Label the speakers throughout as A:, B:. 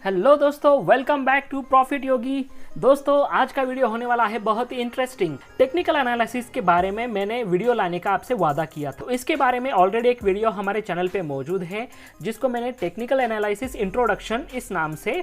A: Hello दोस्तों, welcome back to profit योगी। दोस्तों, आज का वीडियो होने वाला है बहुत ही इंटरेस्टिंग। टेक्निकल एनालिसिस के बारे में मैंने वीडियो लाने का आपसे वादा किया, तो इसके बारे में ऑलरेडी एक वीडियो हमारे चैनल पे मौजूद है जिसको मैंने टेक्निकल एनालिसिस इंट्रोडक्शन इस नाम से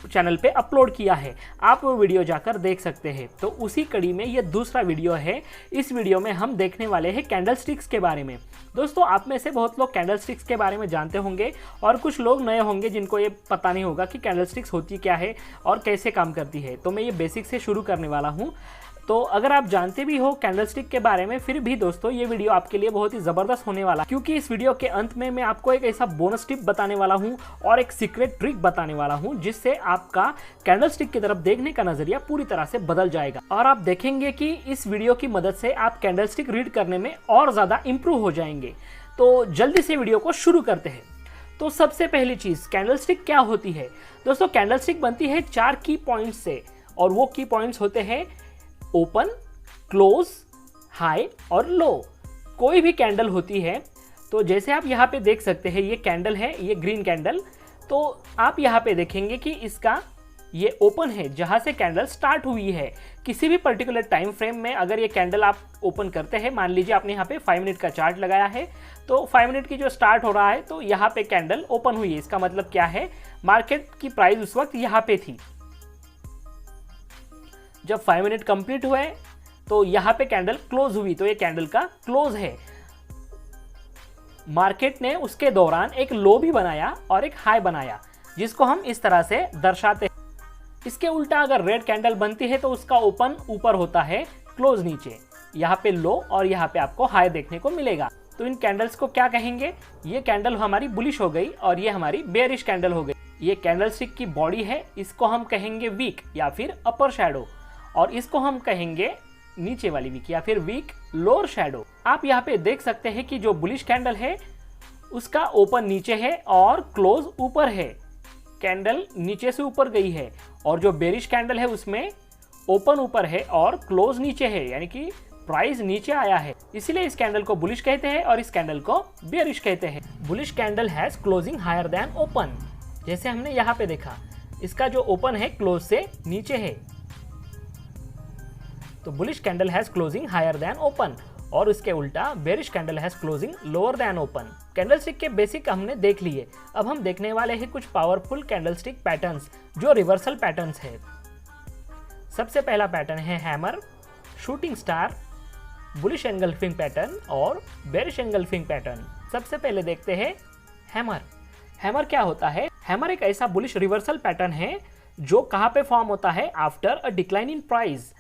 A: चैनल पे अपलोड किया है। आप वो वीडियो जाकर देख सकते हैं। तो उसी कड़ी में ये दूसरा वीडियो है। इस वीडियो में हम देखने वाले हैं कैंडल स्टिक्स के बारे में। दोस्तों, आप में से बहुत लोग कैंडल स्टिक्स के बारे में जानते होंगे और कुछ लोग नए होंगे जिनको ये पता नहीं होगा कि कैंडल स्टिक्स होती क्या है और कैसे काम करती है। तो मैं ये बेसिक से शुरू करने वाला हूँ। तो अगर आप जानते भी हो कैंडल स्टिक के बारे में, फिर भी दोस्तों ये वीडियो आपके लिए बहुत ही ज़बरदस्त होने वाला, क्योंकि इस वीडियो के अंत में मैं आपको एक ऐसा बोनस टिप बताने वाला हूं और एक सीक्रेट ट्रिक बताने वाला हूं जिससे आपका कैंडल स्टिक की तरफ देखने का नजरिया पूरी तरह से बदल जाएगा। और आप देखेंगे कि इस वीडियो की मदद से आप कैंडल स्टिक रीड करने में और ज़्यादा इंप्रूव हो जाएंगे। तो जल्दी से वीडियो को शुरू करते हैं। तो सबसे पहली चीज़, कैंडल स्टिक क्या होती है? दोस्तों, कैंडल स्टिक बनती है 4 की पॉइंट्स से, और वो की पॉइंट्स होते हैं ओपन, क्लोज, हाई और लो। कोई भी कैंडल होती है, तो जैसे आप यहाँ पे देख सकते हैं, ये कैंडल है, ये ग्रीन कैंडल। तो आप यहाँ पे देखेंगे कि इसका ये ओपन है जहाँ से कैंडल स्टार्ट हुई है। किसी भी पर्टिकुलर टाइम फ्रेम में अगर ये कैंडल आप ओपन करते हैं, मान लीजिए आपने यहाँ पे 5 मिनट का चार्ट लगाया है, तो 5 मिनट की जो स्टार्ट हो रहा है, तो यहाँ पे कैंडल ओपन हुई है। इसका मतलब क्या है? मार्केट की प्राइस उस वक्त यहाँ पे थी। जब 5 मिनट कंप्लीट हुए तो यहाँ पे कैंडल क्लोज हुई, तो ये कैंडल का क्लोज है। मार्केट ने उसके दौरान एक लो भी बनाया और एक हाई बनाया, जिसको हम इस तरह से दर्शाते हैं। इसके उल्टा अगर रेड कैंडल बनती है तो उसका ओपन ऊपर होता है, क्लोज नीचे। यहाँ पे लो और यहाँ पे आपको हाई देखने को मिलेगा। तो इन कैंडल्स को क्या कहेंगे? ये कैंडल हमारी बुलिश हो गई और ये हमारी बेयरिश कैंडल हो गई। ये कैंडल स्टिक की बॉडी है, इसको हम कहेंगे वीक या फिर अपर शैडो, और इसको हम कहेंगे नीचे वाली वीक या फिर वीक लोअर शैडो। आप यहाँ पे देख सकते हैं कि जो बुलिश कैंडल है उसका ओपन नीचे है और क्लोज ऊपर है। कैंडल नीचे से ऊपर गई है, और जो बेरिश कैंडल है उसमें ओपन ऊपर है और क्लोज नीचे है, यानी कि प्राइस नीचे आया है। इसीलिए इस कैंडल को बुलिश कहते हैं और इस कैंडल को बेरिश कहते हैं। Bullish candle has closing higher than open, जैसे हमने यहाँ पे देखा, इसका जो ओपन है क्लोज से नीचे है। तो bullish candle has closing higher than open, और इसके उल्टा bearish candle has closing lower than open. Candlestick के बेसिक हमने देख लिए। अब हम देखने वाले हैं कुछ पावरफुल कैंडल स्टिक पैटर्न्स जो रिवर्सल पैटर्न्स है। सबसे पहला पैटर्न है hammer, shooting star, bullish engulfing pattern और बेरिश एंगल्फिंग पैटर्न। सबसे पहले देखते हैं हैमर। हैमर क्या होता है? हैमर एक ऐसा बुलिश रिवर्सल पैटर्न है जो कहाँ पे फॉर्म होता है? After a decline in price.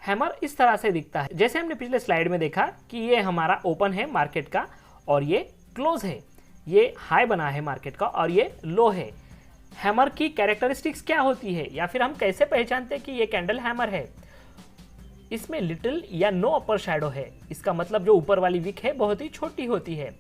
A: Hammer इस तरह से दिखता है, जैसे हमने पिछले स्लाइड में देखा कि ये हमारा ओपन है मार्केट का और ये क्लोज है। ये हाई बना है मार्केट का और ये लो है। हैमर की कैरेक्टरिस्टिक्स क्या होती है, या फिर हम कैसे पहचानते हैं कि ये कैंडल हैमर है? इसमें लिटिल या नो अपर शैडो है। इसका मतलब जो ऊपर वाली विक है बहुत ही छोटी होती है।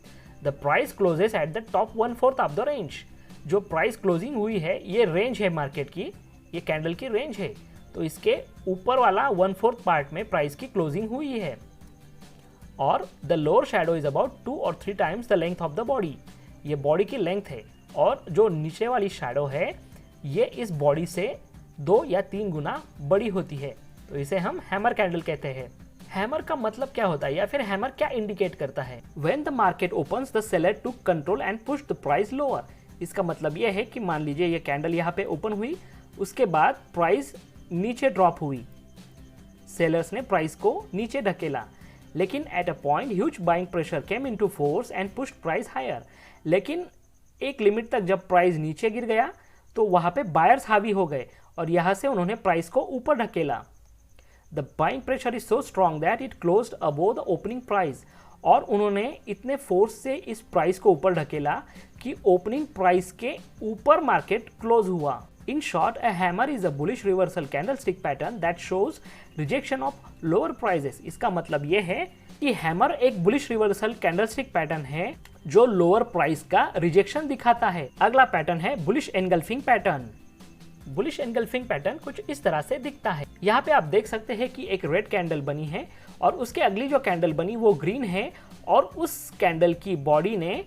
A: The price closes at the top 1/4 of the range. जो प्राइस क्लोजिंग हुई है, ये रेंज है मार्केट की, ये कैंडल की रेंज है। तो इसके ऊपर वाला 1/4 पार्ट में प्राइस की क्लोजिंग हुई है। और the lower shadow is about 2 और 3 times the length of the body. ये बॉडी की लेंथ है, और जो नीचे वाली शैडो है ये इस बॉडी से 2 या 3 गुना बड़ी होती है। तो इसे हम हैमर कैंडल कहते हैं। हैमर का मतलब क्या होता है, या फिर हैमर क्या इंडिकेट करता है? When the market opens the seller to control and push the price lower. इसका मतलब यह है कि मान लीजिए ये कैंडल यहाँ पे ओपन हुई, उसके बाद प्राइस नीचे ड्रॉप हुई, सेलर्स ने प्राइस को नीचे ढकेला, लेकिन at a point huge buying pressure came into force and pushed price higher. लेकिन एक लिमिट तक जब प्राइस नीचे गिर गया तो वहां पे बायर्स हावी हो गए और यहां से उन्होंने प्राइस को ऊपर ढकेला। The buying pressure is so strong that it closed above the opening price. और उन्होंने इतने फोर्स से इस प्राइस को ऊपर ढकेला कि ओपनिंग प्राइस के ऊपर मार्केट क्लोज हुआ। In short, a hammer is a bullish reversal candlestick pattern that shows rejection of lower prices. इसका मतलब ये है कि हैमर एक बुलिश रिवर्सल कैंडलस्टिक पैटर्न है जो लोअर प्राइस का रिजेक्शन दिखाता है। अगला पैटर्न है bullish engulfing pattern. Bullish engulfing pattern कुछ इस तरह से दिखता है। यहाँ पे आप देख सकते हैं कि एक रेड कैंडल बनी है और उसके अगली जो कैंडल बनी वो ग्रीन है, और उस कैंडल की बॉडी ने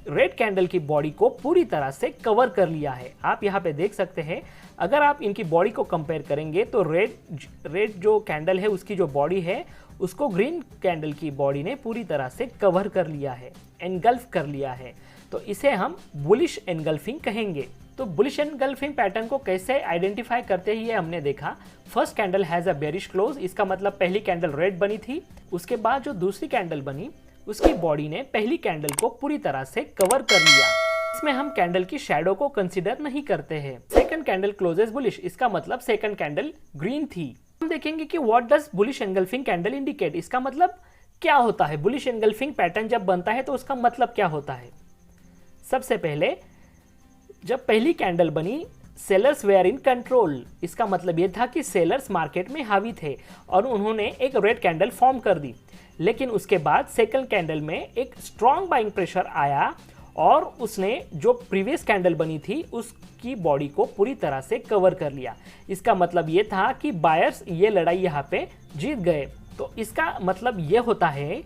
A: रेड कैंडल की बॉडी को पूरी तरह से कवर कर लिया है। आप यहाँ पे देख सकते हैं, अगर आप इनकी बॉडी को कंपेयर करेंगे तो रेड जो कैंडल है उसकी जो बॉडी है उसको ग्रीन कैंडल की बॉडी ने पूरी तरह से कवर कर लिया है, एनगल्फ कर लिया है। तो इसे हम बुलिश एनगल्फिंग कहेंगे। तो बुलिश एनगल्फिंग पैटर्न को कैसे आइडेंटिफाई करते हैं ये हमने देखा। First candle has a bearish close, इसका मतलब पहली कैंडल रेड बनी थी। उसके बाद जो दूसरी कैंडल बनी उसकी बॉडी ने पहली कैंडल को पूरी तरह से कवर कर लिया। इसमें हम कैंडल की शैडो को कंसीडर नहीं करते हैं। सेकंड कैंडल क्लोजेस बुलिश, इसका मतलब सेकंड कैंडल ग्रीन थी। हम देखेंगे कि what does bullish engulfing candle indicate, इसका मतलब क्या होता है। बुलिश एनगल्फिंग पैटर्न जब बनता है तो उसका मतलब क्या होता है। सबसे पहले जब पहली कैंडल बनी सेलर्स वेयर इन कंट्रोल, इसका मतलब यह था कि सेलर्स मार्केट में हावी थे और उन्होंने एक रेड कैंडल फॉर्म कर दी। लेकिन उसके बाद सेकंड कैंडल में एक स्ट्रॉन्ग बाइंग प्रेशर आया और उसने जो प्रीवियस कैंडल बनी थी उसकी बॉडी को पूरी तरह से कवर कर लिया। इसका मतलब ये था कि बायर्स ये लड़ाई यहाँ पे जीत गए। तो इसका मतलब ये होता है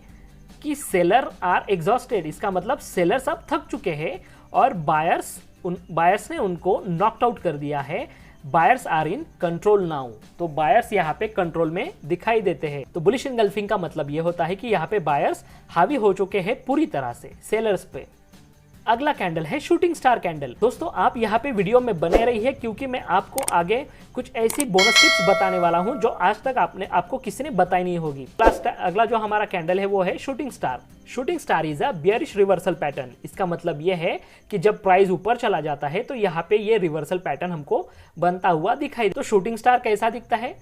A: कि सेलर आर एग्जॉस्टेड, इसका मतलब सेलर्स अब थक चुके हैं और बायर्स ने उनको नॉकड आउट कर दिया है। Buyers are in control now, तो बायर्स यहाँ पे कंट्रोल में दिखाई देते हैं। तो बुलिश एनगल्फिंग का मतलब ये होता है कि यहाँ पे बायर्स हावी हो चुके हैं पूरी तरह से सेलर्स पे। अगला कैंडल है शूटिंग स्टार कैंडल। दोस्तों आप यहाँ पे वीडियो में बने रहिए क्योंकि मैं आपको आगे कुछ ऐसी बोनस टिप्स बताने वाला हूँ जो आज तक आपको किसी ने बताई नहीं होगी। अगला जो हमारा कैंडल है वो है shooting star. Shooting star is a bearish reversal pattern, इसका मतलब ये है कि जब प्राइस ऊपर चला जाता है तो यहाँ पे ये रिवर्सल पैटर्न हमको बनता हुआ दिखाई। तो शूटिंग स्टार कैसा दिखता है।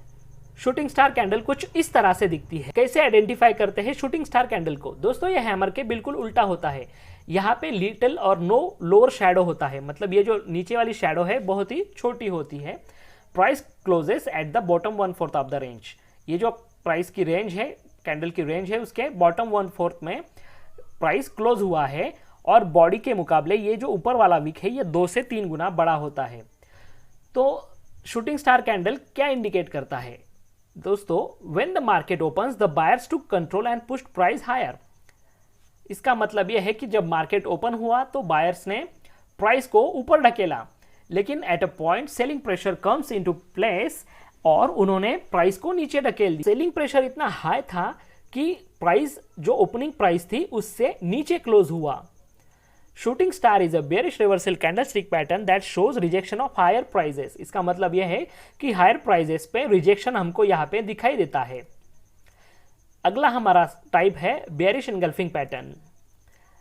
A: शूटिंग स्टार कैंडल कुछ इस तरह से दिखती है। कैसे आइडेंटिफाई करते हैं शूटिंग स्टार कैंडल को। दोस्तों ये हैमर के बिल्कुल उल्टा होता है। यहाँ पे लिटिल और नो लोअर शैडो होता है, मतलब ये जो नीचे वाली शैडो है बहुत ही छोटी होती है। Price closes at the bottom 1/4 of the range, ये जो प्राइस की रेंज है, कैंडल की रेंज है, उसके बॉटम 1/4 में प्राइस क्लोज हुआ है और बॉडी के मुकाबले ये जो ऊपर वाला विक है ये 2 से 3 गुना बड़ा होता है। तो शूटिंग स्टार कैंडल क्या इंडिकेट करता है दोस्तों। When the market opens the buyers to control and push price higher, इसका मतलब यह है कि जब मार्केट ओपन हुआ तो बायर्स ने प्राइस को ऊपर ढकेला, लेकिन at a point selling pressure comes into place और उन्होंने प्राइस को नीचे ढकेल दिया। सेलिंग प्रेशर इतना हाई था कि प्राइस जो ओपनिंग प्राइस थी उससे नीचे क्लोज हुआ। Shooting star is a bearish reversal candlestick pattern that shows rejection of higher prices, इसका मतलब यह है कि हायर प्राइजेस पे रिजेक्शन हमको यहाँ पे दिखाई देता है। अगला हमारा टाइप है बेयरिश एनगल्फिंग पैटर्न।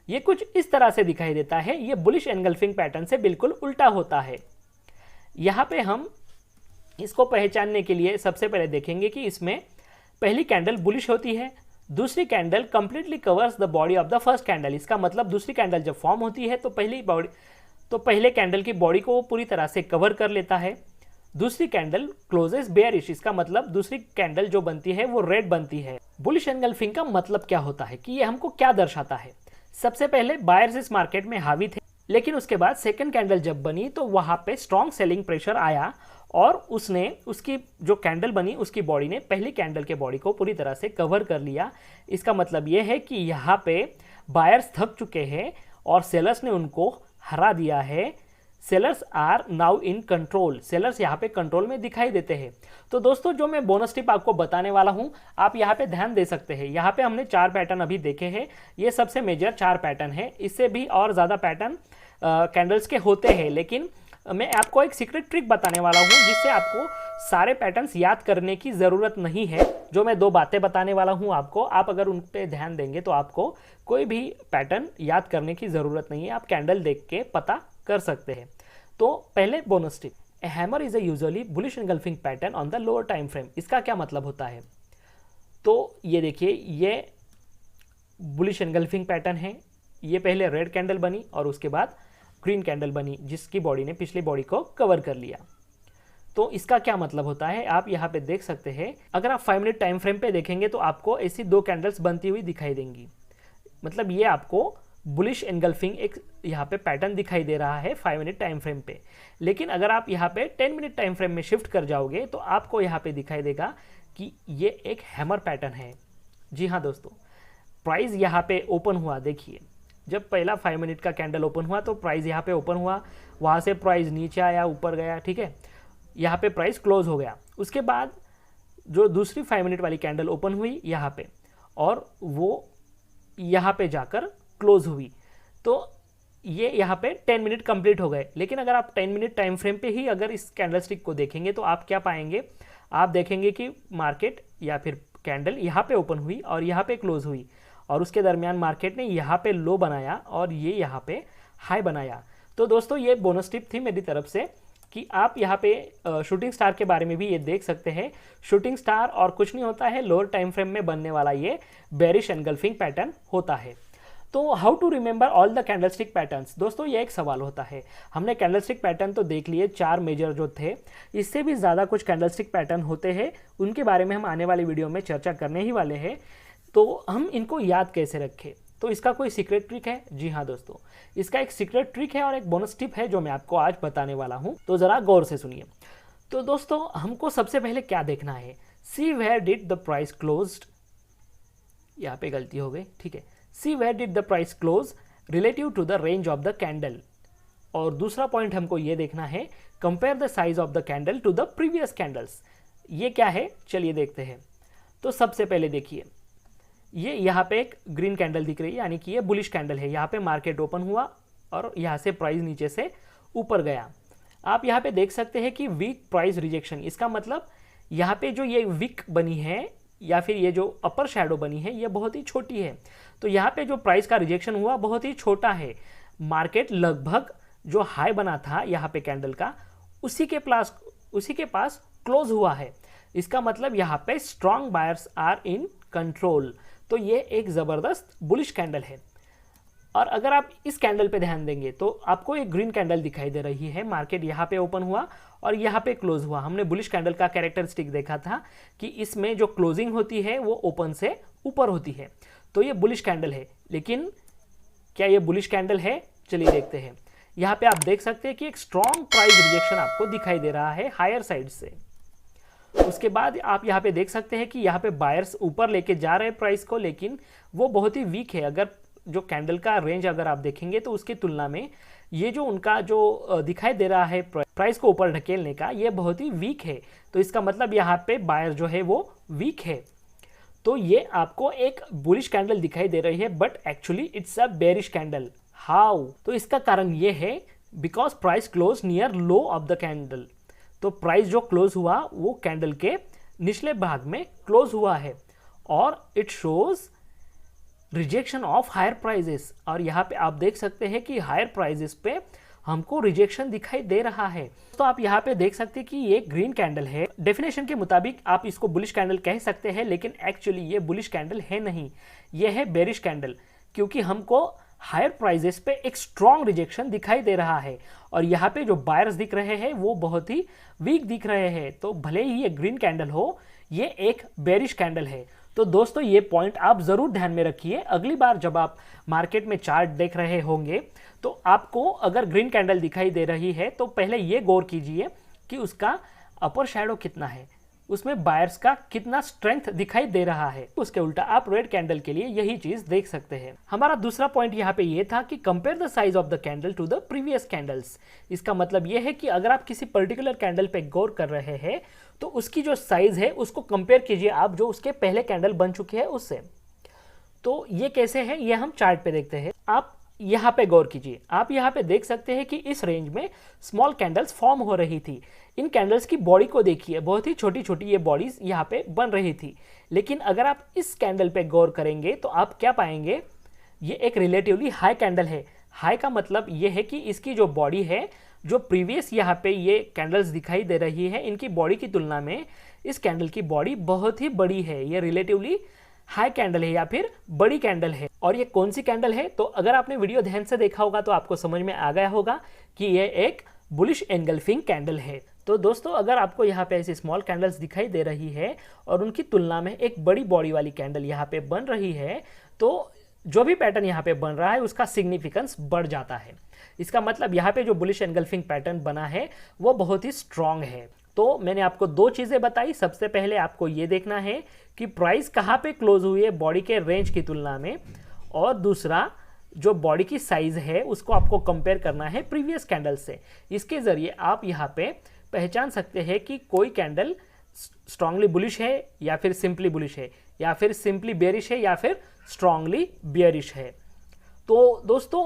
A: ये कुछ इस तरह से दिखाई देता है, ये बुलिश एनगल्फिंग पैटर्न से बिल्कुल उल्टा होता है। यहाँ पे हम इसको पहचानने के लिए सबसे पहले देखेंगे कि इसमें पहली कैंडल बुलिश होती है, दूसरी candle completely covers the body of the first candle, इसका मतलब दूसरी कैंडल जब फॉर्म होती है तो पहले कैंडल की बॉडी को वो पूरी तरह से कवर कर लेता है। दूसरी कैंडल क्लोजेस बेयरिश, इसका मतलब दूसरी कैंडल जो बनती है वो रेड बनती है। बुलिश एनगल्फिंग का मतलब क्या होता है कि ये हमको क्या दर्शाता है। सबसे पहले बायर्स इस मार्केट में हावी थे, लेकिन उसके बाद सेकंड कैंडल जब बनी तो वहां पे स्ट्रॉन्ग सेलिंग प्रेशर आया और उसने उसकी जो कैंडल बनी उसकी बॉडी ने पहली कैंडल के बॉडी को पूरी तरह से कवर कर लिया। इसका मतलब ये है कि यहाँ पे बायर्स थक चुके हैं और सेलर्स ने उनको हरा दिया है। Sellers are now in control, sellers यहाँ पे कंट्रोल में दिखाई देते हैं। तो दोस्तों जो मैं बोनस टिप आपको बताने वाला हूँ आप यहाँ पे ध्यान दे सकते हैं। यहाँ पे हमने 4 पैटर्न अभी देखे हैं, ये सबसे मेजर 4 पैटर्न है। इससे भी और ज़्यादा पैटर्न कैंडल्स के होते हैं, लेकिन मैं आपको एक सीक्रेट ट्रिक बताने वाला हूँ जिससे आपको सारे पैटर्न्स याद करने की ज़रूरत नहीं है। जो मैं 2 बातें बताने वाला हूँ आपको, आप अगर उन पर ध्यान देंगे तो आपको कोई भी पैटर्न याद करने की ज़रूरत नहीं है, आप कैंडल देख के पता कर सकते हैं। तो पहले bonus tip, A hammer is a usually bullish engulfing pattern on the lower time frame. इसका क्या मतलब होता है, तो ये देखिए ये बुलिश एनगल्फिंग पैटर्न है। ये पहले रेड कैंडल बनी और उसके बाद ग्रीन कैंडल बनी जिसकी बॉडी ने पिछली बॉडी को कवर कर लिया। तो इसका क्या मतलब होता है आप यहाँ पे देख सकते हैं। अगर आप 5 मिनट टाइम फ्रेम पे देखेंगे तो आपको ऐसी 2 कैंडल्स बनती हुई दिखाई देंगी, मतलब ये आपको बुलिश एनगल्फिंग एक यहाँ पे पैटर्न दिखाई दे रहा है 5 मिनट टाइम फ्रेम पे। लेकिन अगर आप यहाँ पे 10 मिनट टाइम फ्रेम में शिफ्ट कर जाओगे तो आपको यहाँ पे दिखाई देगा कि ये एक हैमर पैटर्न है। जी हाँ दोस्तों, प्राइस यहाँ पे ओपन हुआ, देखिए जब पहला 5 मिनट का कैंडल ओपन हुआ तो प्राइस यहाँ पे ओपन हुआ, वहाँ से प्राइस नीचे आया, ऊपर गया, ठीक है, यहाँ पे प्राइस क्लोज हो गया। उसके बाद जो दूसरी 5 मिनट वाली कैंडल ओपन हुई यहाँ पे, और वो यहाँ पे जाकर क्लोज हुई, तो ये यहाँ पे 10 मिनट कंप्लीट हो गए। लेकिन अगर आप 10 मिनट टाइम फ्रेम पे ही अगर इस कैंडलस्टिक को देखेंगे तो आप क्या पाएंगे, आप देखेंगे कि मार्केट या फिर कैंडल यहाँ पे ओपन हुई और यहाँ पे क्लोज हुई, और उसके दरमियान मार्केट ने यहाँ पे लो बनाया और ये यहाँ पे हाई बनाया। तो दोस्तों ये बोनस टिप थी मेरी तरफ से कि आप यहाँ पे शूटिंग स्टार के बारे में भी ये देख सकते हैं। शूटिंग स्टार और कुछ नहीं होता है, लोअर टाइम फ्रेम में बनने वाला ये बेरिश एनगल्फिंग पैटर्न होता है। तो how to remember all the candlestick patterns, दोस्तों ये एक सवाल होता है। हमने कैंडलस्टिक पैटर्न तो देख लिए, 4 मेजर जो थे, इससे भी ज़्यादा कुछ कैंडलस्टिक पैटर्न होते हैं, उनके बारे में हम आने वाली वीडियो में चर्चा करने ही वाले हैं। तो हम इनको याद कैसे रखें, तो इसका कोई सीक्रेट ट्रिक है? जी हाँ दोस्तों, इसका एक सीक्रेट ट्रिक है और एक बोनस टिप है जो मैं आपको आज बताने वाला हूँ, तो ज़रा गौर से सुनिए। तो दोस्तों हमको सबसे पहले क्या देखना है, see where did the price closed, यहाँ पे गलती हो गई, ठीक है, see where did the price close relative to the range of the candle. और दूसरा पॉइंट हमको ये देखना है, compare the size of the candle to the previous candles. ये क्या है, चलिए देखते हैं। तो सबसे पहले देखिए, ये यहाँ पे एक ग्रीन कैंडल दिख रही है, यानी कि ये बुलिश कैंडल है। यहाँ पे मार्केट ओपन हुआ और यहाँ से प्राइस नीचे से ऊपर गया। आप यहाँ पे देख सकते हैं कि वीक प्राइस रिजेक्शन, इसका मतलब यहाँ पे जो ये वीक बनी है या फिर ये जो अपर शैडो बनी है ये बहुत ही छोटी है। तो यहाँ पे जो प्राइस का रिजेक्शन हुआ बहुत ही छोटा है। मार्केट लगभग जो हाई बना था यहाँ पे कैंडल का, उसी के पास क्लोज हुआ है। इसका मतलब यहाँ पे strong buyers are in control. तो ये एक ज़बरदस्त बुलिश कैंडल है। और अगर आप इस कैंडल पे ध्यान देंगे तो आपको एक ग्रीन कैंडल दिखाई दे रही है। मार्केट यहाँ पे ओपन हुआ और यहाँ पे क्लोज हुआ। हमने बुलिश कैंडल का कैरेक्टरिस्टिक देखा था कि इसमें जो क्लोजिंग होती है वो ओपन से ऊपर होती है। तो ये बुलिश कैंडल है। लेकिन क्या ये बुलिश कैंडल है, चलिए देखते हैं। यहाँ पे आप देख सकते हैं कि एक स्ट्रॉन्ग प्राइस रिजेक्शन आपको दिखाई दे रहा है हायर साइड से। उसके बाद आप यहाँ पे देख सकते हैं कि यहाँ पे बायर्स ऊपर लेके जा रहे हैं प्राइस को, लेकिन वो बहुत ही वीक है। अगर जो कैंडल का रेंज अगर आप देखेंगे तो उसकी तुलना में ये जो उनका जो दिखाई दे रहा है प्राइस को ऊपर ढकेलने का, ये बहुत ही वीक है। तो इसका मतलब यहाँ पे बायर जो है वो वीक है। तो ये आपको एक बुलिश कैंडल दिखाई दे रही है, but actually it's a bearish candle. How? तो इसका कारण ये है because price close near low of the candle. तो प्राइस जो क्लोज हुआ वो कैंडल के निचले भाग में क्लोज हुआ है और it shows rejection of higher prices. और यहाँ पे आप देख सकते हैं कि हायर प्राइजेस पे हमको रिजेक्शन दिखाई दे रहा है। तो आप यहाँ पे देख सकते हैं कि ये ग्रीन कैंडल है। डेफिनेशन के मुताबिक आप इसको बुलिश कैंडल कह सकते हैं, लेकिन एक्चुअली ये बुलिश कैंडल है नहीं, ये है बेरिश कैंडल, क्योंकि हमको हायर प्राइजेस पे एक स्ट्रॉन्ग रिजेक्शन दिखाई दे रहा है और यहाँ पे जो बायर्स दिख रहे हैं वो बहुत ही वीक दिख रहे हैं। तो भले ही ये ग्रीन कैंडल हो, ये एक बेरिश कैंडल है। तो दोस्तों ये पॉइंट आप ज़रूर ध्यान में रखिए। अगली बार जब आप मार्केट में चार्ट देख रहे होंगे तो आपको अगर ग्रीन कैंडल दिखाई दे रही है तो पहले ये गौर कीजिए कि उसका अपर शैडो कितना है, उसमें बायर्स का कितना स्ट्रेंथ दिखाई दे रहा है। उसके उल्टा आप रेड कैंडल के लिए यही चीज देख सकते हैं। हमारा दूसरा पॉइंट यहाँ पे ये था कि compare the size of the candle to the previous candles. इसका मतलब ये है कि अगर आप किसी पर्टिकुलर कैंडल पे गौर कर रहे हैं तो उसकी जो साइज है उसको कंपेयर कीजिए आप जो उसके पहले कैंडल बन चुके हैं उससे। तो ये कैसे है, ये हम चार्ट पे देखते हैं। आप यहाँ पे गौर कीजिए, आप यहाँ पे देख सकते हैं कि इस रेंज में स्मॉल कैंडल्स फॉर्म हो रही थी। इन कैंडल्स की बॉडी को देखिए, बहुत ही छोटी छोटी ये बॉडीज यहाँ पे बन रही थी। लेकिन अगर आप इस कैंडल पे गौर करेंगे तो आप क्या पाएंगे, ये एक रिलेटिवली हाई कैंडल है। हाई का मतलब ये है कि इसकी जो बॉडी है, जो प्रीवियस यहाँ पे ये कैंडल्स दिखाई दे रही है, इनकी बॉडी की तुलना में इस कैंडल की बॉडी बहुत ही बड़ी है। ये रिलेटिवली हाई कैंडल है या फिर बड़ी कैंडल है। और ये कौन सी कैंडल है, तो अगर आपने वीडियो ध्यान से देखा होगा तो आपको समझ में आ गया होगा कि ये एक बुलिश एनगल्फिंग कैंडल है। तो दोस्तों अगर आपको यहाँ पे ऐसी स्मॉल कैंडल्स दिखाई दे रही है और उनकी तुलना में एक बड़ी बॉडी वाली कैंडल यहाँ पे बन रही है, तो जो भी पैटर्न यहाँ पे बन रहा है उसका सिग्निफिकेंस बढ़ जाता है। इसका मतलब यहाँ पे जो बुलिश एनगल्फिंग पैटर्न बना है वो बहुत ही स्ट्रॉन्ग है। तो मैंने आपको दो चीज़ें बताई। सबसे पहले आपको ये देखना है कि प्राइस कहाँ पे क्लोज हुई है बॉडी के रेंज की तुलना में, और दूसरा जो बॉडी की साइज है उसको आपको कंपेयर करना है प्रीवियस कैंडल से। इसके ज़रिए आप यहाँ पे पहचान सकते हैं कि कोई कैंडल स्ट्रांगली बुलिश है या फिर सिंपली बुलिश है, या फिर सिंपली बेरिश है, या फिर स्ट्रांगली बियरिश है। तो दोस्तों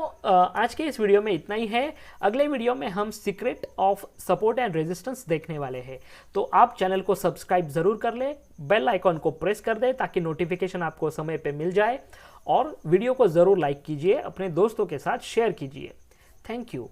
A: आज के इस वीडियो में इतना ही है। अगले वीडियो में हम secret of support and resistance देखने वाले हैं। तो आप चैनल को सब्सक्राइब ज़रूर कर लें, बेल आइकॉन को प्रेस कर दें ताकि नोटिफिकेशन आपको समय पे मिल जाए, और वीडियो को ज़रूर लाइक कीजिए, अपने दोस्तों के साथ शेयर कीजिए। Thank you.